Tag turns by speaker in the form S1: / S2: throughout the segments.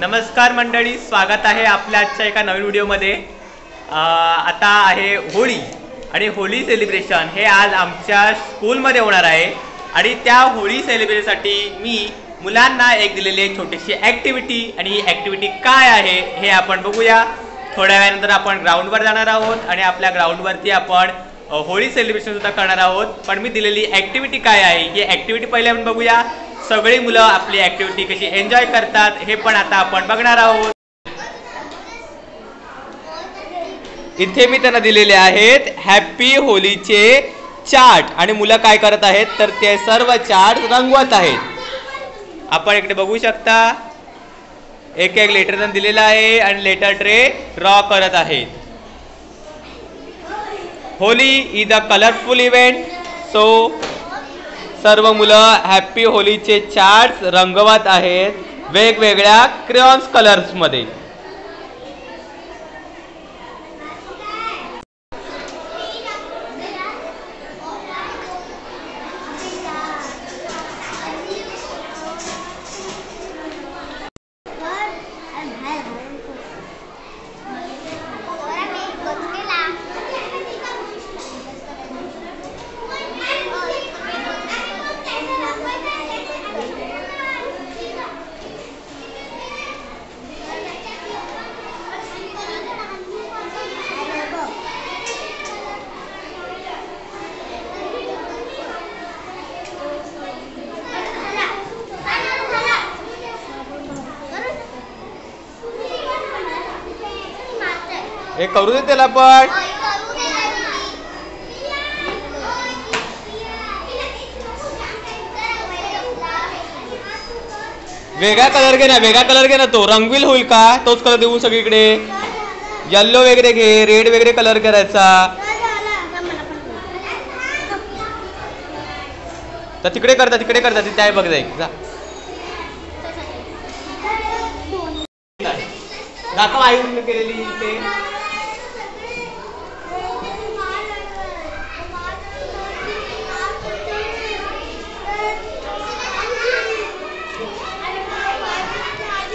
S1: नमस्कार मंडळी, स्वागत आहे आपल्या आजच्या एका नवीन व्हिडिओमध्ये। आता आहे होळी आणि होळी सेलिब्रेशन हे आज आमच्या स्कूलमध्ये होणार आहे आणि त्या होळी सेलिब्रेशनसाठी मी मुलांना एक दिलेली आहे छोटीशी ॲक्टिव्हिटी आणि ही ॲक्टिव्हिटी काय आहे हे आपण बघूया। थोड्या वेळानंतर आपण ग्राउंडवर जाणार आहोत आणि आपल्या ग्राउंडवरती आपण होळी सेलिब्रेशन सुद्धा करणार आहोत। पण मी दिलेली ॲक्टिव्हिटी काय आहे ही ॲक्टिव्हिटी पहिले आपण बघूया। सगळी मुलं आपली ॲक्टिव्हिटी कशी एन्जॉय करतात हे पण आता आपण बघणार आहोत। इथे मी त्यांना दिलेले आहेत हॅपी होलीचे चार्ट आणि मुलं काय करत आहेत तर ते सर्व चार्ट रंगवत आहेत। आपण इकडे बघू शकता एक एक लेटर त्यांना दिलेला आहे आणि लेटर ट्रे ड्रॉ करत आहेत। Holy is a colourful event, so सर्व मुलं हॅपी होलीचे चार्ट्स रंगवत आहेत वेगवेगळ्या क्रेयॉन्स कलर्स मध्ये। हे करू दे त्याला पण वेगळा कलर घे ना, वेगळा कलर घे ना, तो रंगविल होईल का? तोच कलर देऊ सगळीकडे। येल्लो वगैरे घे, रेड वगैरे कलर करायचा। तर तिकडे करता तिथे आहे बघ जाईल जा। दाखव आई केलेली इथे।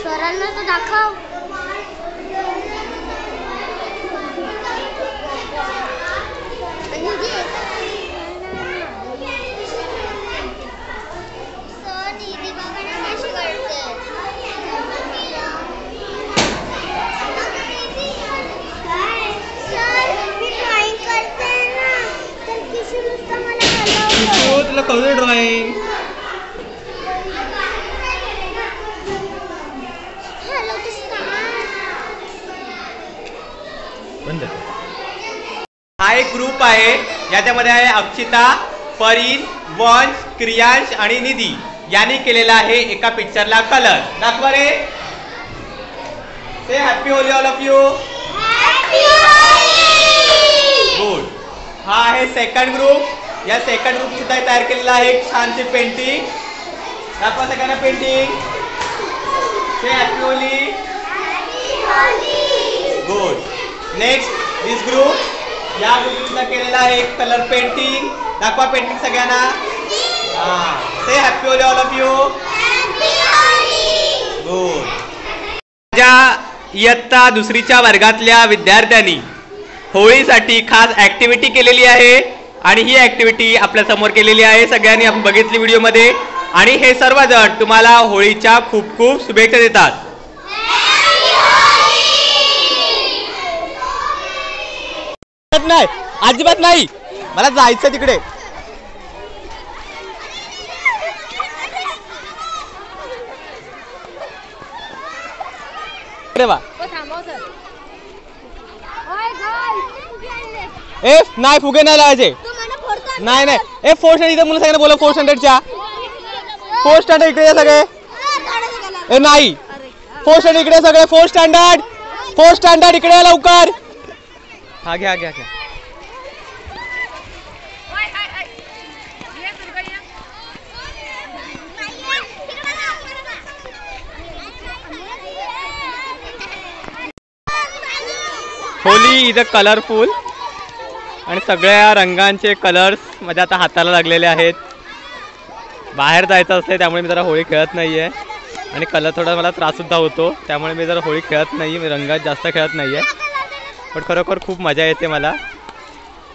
S2: सरांना तो दाखव।
S1: तुला करू दे ड्रॉइंग। हा एक ग्रुप आहे याच्यामध्ये आहे अक्षिता, परीन, वंश, क्रियांश आणि निधी यांनी केलेला आहे एका पिक्चरला कलर। दाखवा रे। Say happy Holi all of you. Good. हा आहे सेकंड ग्रुप। या सेकंड ग्रुप सुद्धा तयार केलेला आहे एक छानशी पेंटिंग। दाखवा सगळ्यांना painting. Say happy Holi. Good. Next this group, या ग्रुपने केलेला आहे एक कलर पेंटिंग। दाखवा पेंटिंग सगळ्यांना। Say happy Holi all of you. Good. माझ्या इयत्ता दुसरीच्या वर्गातल्या विद्यार्थ्यांनी होळीसाठी खास ॲक्टिव्हिटी केलेली आहे आणि ही ॲक्टिव्हिटी आपल्या समोर केलेली आहे। सगळ्यांनी आपण बघितली व्हिडिओमध्ये आणि हे सर्वजण तुम्हाला होळीच्या खूप खूप शुभेच्छा देतात। नाही अजिबात नाही, मला जायचं तिकडे। ए नाही फुगे नाही लावायचे, नाही नाही। ए 4 स्टँडर्ड इथे मुलं सगळ्यांना बोला 4 स्टँडर्डच्या 4 स्टँडर्ड इकडे सगळे। ए नाही 4 स्टँडर्ड इकडे सगळे। 4 स्टँडर्ड इकडे लवकर। हा घ्या घ्या घ्या। होली इज अ कलरफुल आणि सगळ्या रंगांचे कलर्स माझ्या आता हाताला लागलेले आहेत। बाहेर जायचं असते त्यामुळे मी जरा होळी खेळत नाहीये। आणि कलर थोडा मला त्राससुद्धा होतो, त्यामुळे मी जरा होळी खेळत नाही, मी रंगात जास्त खेळत नाही आहे. पण खरोखर खूप मजा येते मला.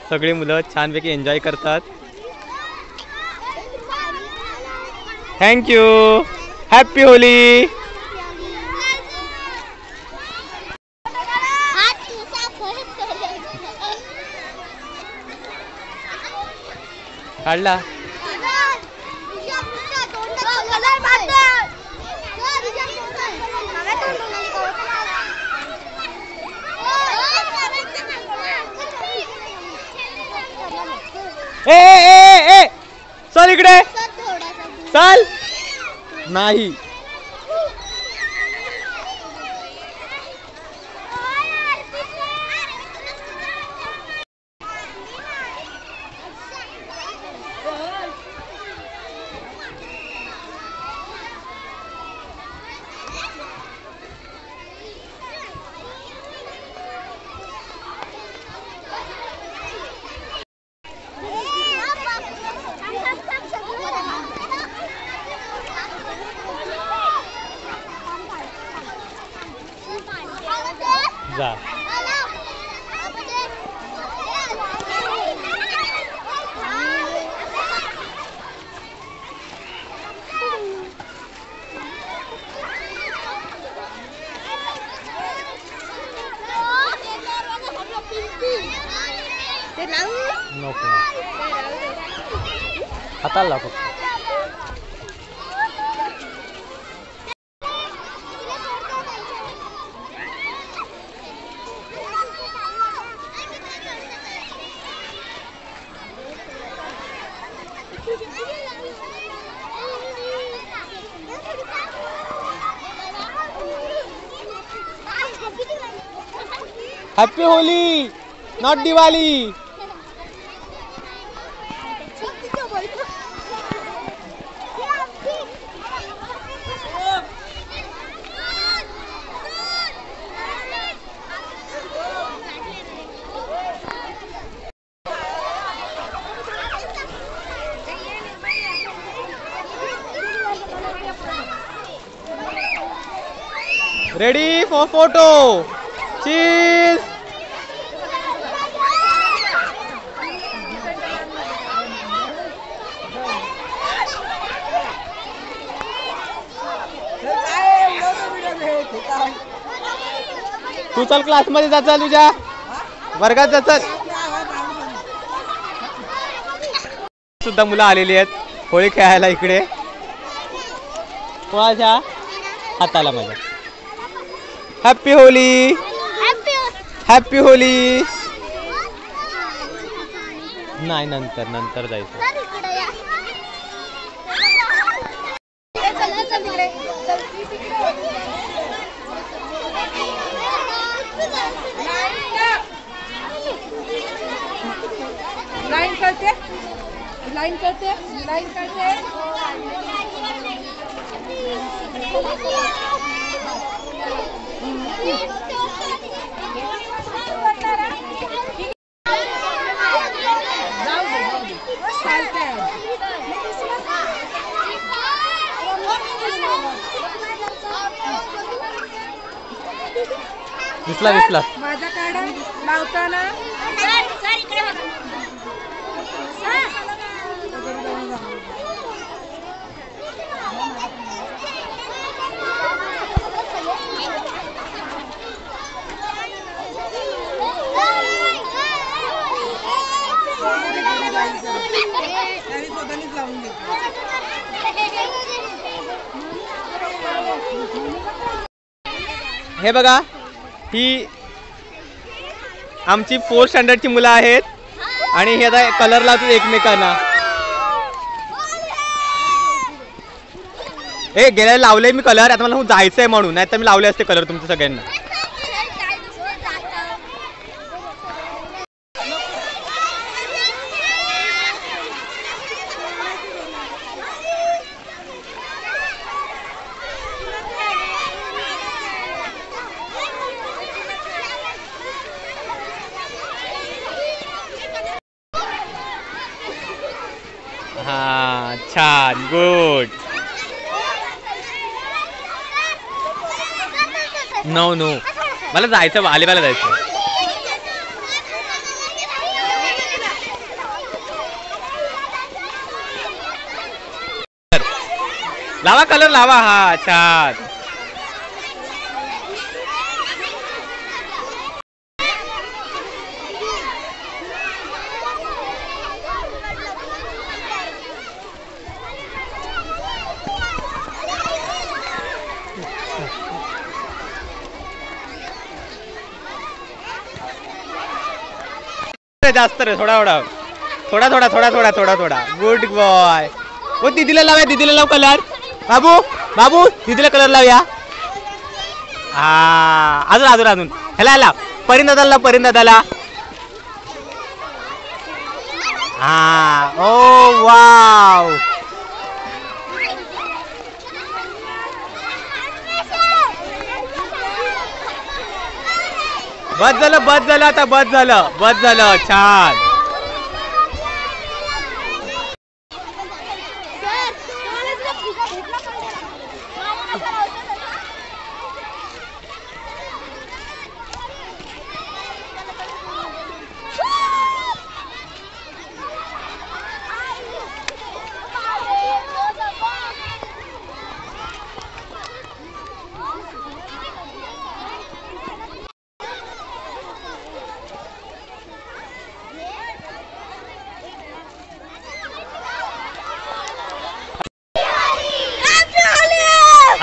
S1: सगळी मुलं छानपैकी एन्जॉय करतात. थँक्यू. Happy Holy. काढला. ए ए ए चल इकडे चल. नाही जा. नको हाताला फक्त. Happy Holi, not Diwali. Ready for photo. Cheese. तू चल क्लासमध्ये जा, चल तुझ्या वर्गात जा चल. सुद्धा मुलं आलेली आहेत होळी खेळायला इकडे. कोणाच्या हाताला माझ्या. Happy Holy. Happy Holy. नाही नंतर नंतर जायचं.
S2: लाइन करते लाइन करते लाइन करते.
S1: दिसला दिसला.
S2: माझा काढा लावताना.
S1: हे बघा, ही आमची 4th स्टँडर्डची मुलं आहेत आणि हे आता कलर लावतात एकमेकांना. हे गेल्या लावले मी कलर, आता मला जायचंय म्हणून, नाही तर मी लावले असते कलर तुमच्या सगळ्यांना. हा छान, गुड. नो नो मला जायचं अलिबागला जायचं. लावा कलर लावा. हा छान. जास्त रे थोडा थोडा. Good boy. हो दीदीला लाव कलर. बाबू दीदीला कलर लावूया. हा अजून ह्याला लाव. परिंदादाला. हा ओ वाव. बस झालं आता बस झालं. छान.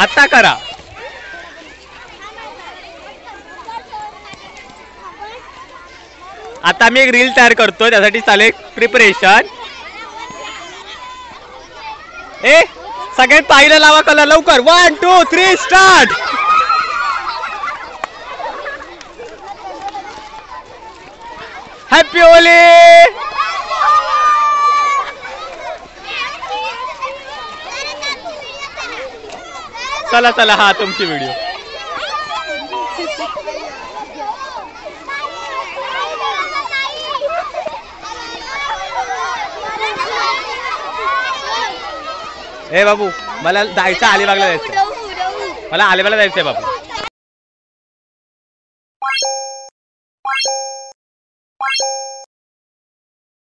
S1: आता करा. आता मी एक रील तयार करतो त्यासाठी चालेल प्रिपरेशन. सगळ्यात पाहिलं लावा कलर लवकर. 1 2 3 स्टार्ट. Happy Holy. चला हा तुमची व्हिडिओ. बाबू मला जायचं अलिबागला जायचं. मला अलिबागला जायचंय बाबू.